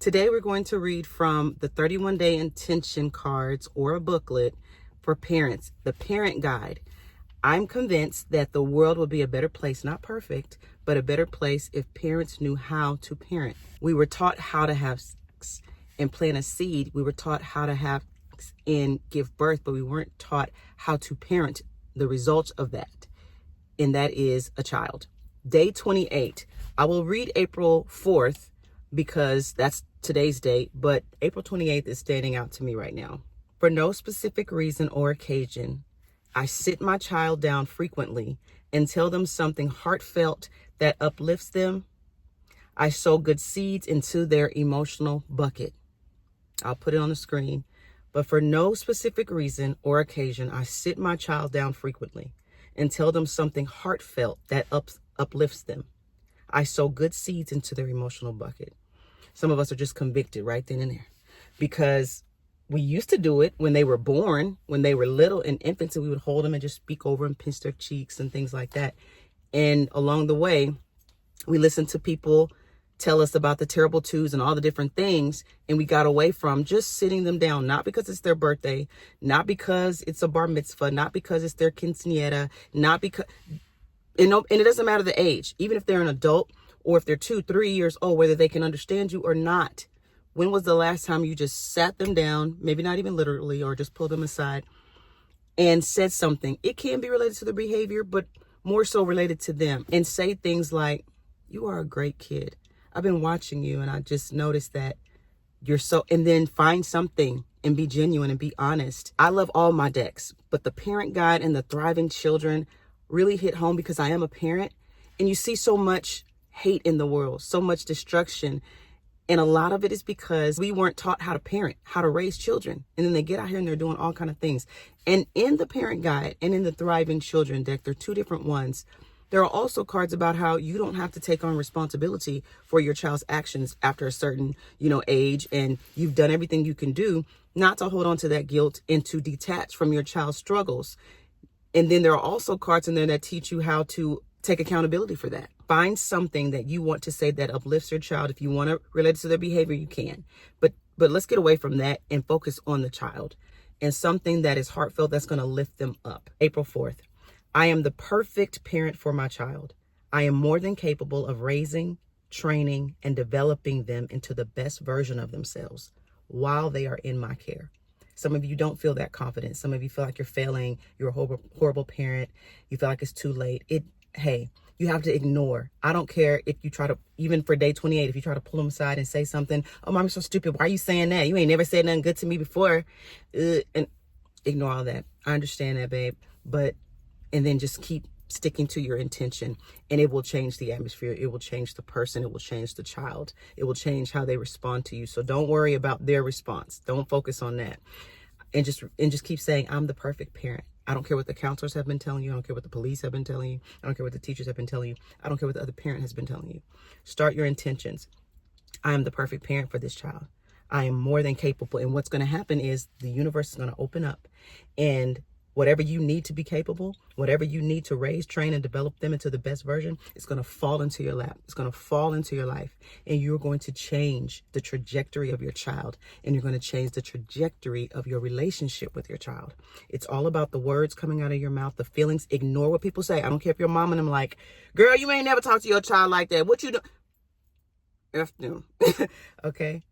Today we're going to read from the 31-day intention cards or a booklet for parents, the parent guide. I'm convinced that the world would be a better place, not perfect, but a better place if parents knew how to parent. We were taught how to have sex and plant a seed. We were taught how to have sex and give birth, but we weren't taught how to parent the results of that. And that is a child. Day 28. I will read April 4th because that's today's date, but April 28th is standing out to me right now. For no specific reason or occasion, I sit my child down frequently and tell them something heartfelt that uplifts them. I sow good seeds into their emotional bucket. I'll put it on the screen. But for no specific reason or occasion, I sit my child down frequently and tell them something heartfelt that uplifts them. I sow good seeds into their emotional bucket. Some of us are just convicted right then and there because we used to do it when they were born, when they were little and infants, and we would hold them and just speak over and pinch their cheeks and things like that. And along the way, we listened to people tell us about the terrible twos and all the different things. And we got away from just sitting them down, not because it's their birthday, not because it's a bar mitzvah, not because it's their quinceañera, not because, and it doesn't matter the age, even if they're an adult or if they're 2, 3 years old, whether they can understand you or not. When was the last time you just sat them down, maybe not even literally, or just pulled them aside and said something? It can be related to the behavior, but more so related to them. And say things like, you are a great kid. I've been watching you and I just noticed that you're so, and then find something and be genuine and be honest. I love all my decks, but the parent guide and the thriving children really hit home because I am a parent and you see so much hate in the world, so much destruction. And a lot of it is because we weren't taught how to parent, how to raise children. And then they get out here and they're doing all kinds of things. And in the parent guide and in the thriving children deck, there are 2 different ones. There are also cards about how you don't have to take on responsibility for your child's actions after a certain, age. And you've done everything you can do not to hold on to that guilt and to detach from your child's struggles. And then there are also cards in there that teach you how to take accountability for that. Find something that you want to say that uplifts your child. If you want to relate to their behavior, you can. But let's get away from that and focus on the child and something that is heartfelt that's going to lift them up. April 4th. I am the perfect parent for my child. I am more than capable of raising, training, and developing them into the best version of themselves while they are in my care. Some of you don't feel that confident. Some of you feel like you're failing. You're a horrible parent. You feel like it's too late. Hey, you have to ignore. I don't care if you try to, even for day 28, if you try to pull them aside and say something, oh, Mom, you're so stupid. Why are you saying that? You ain't never said nothing good to me before. And ignore all that. I understand that, babe. And then just keep sticking to your intention and it will change the atmosphere. It will change the person. It will change the child. It will change how they respond to you. So don't worry about their response. Don't focus on that. And just keep saying, I'm the perfect parent. I don't care what the counselors have been telling you. I don't care what the police have been telling you. I don't care what the teachers have been telling you. I don't care what the other parent has been telling you. Start your intentions. I am the perfect parent for this child. I am more than capable. And what's going to happen is the universe is going to open up and whatever you need to be capable, whatever you need to raise, train, and develop them into the best version, it's going to fall into your lap. It's going to fall into your life. And you're going to change the trajectory of your child. And you're going to change the trajectory of your relationship with your child. It's all about the words coming out of your mouth, the feelings. Ignore what people say. I don't care if your mom and them like, girl, you ain't never talk to your child like that. What you do? F them. Okay?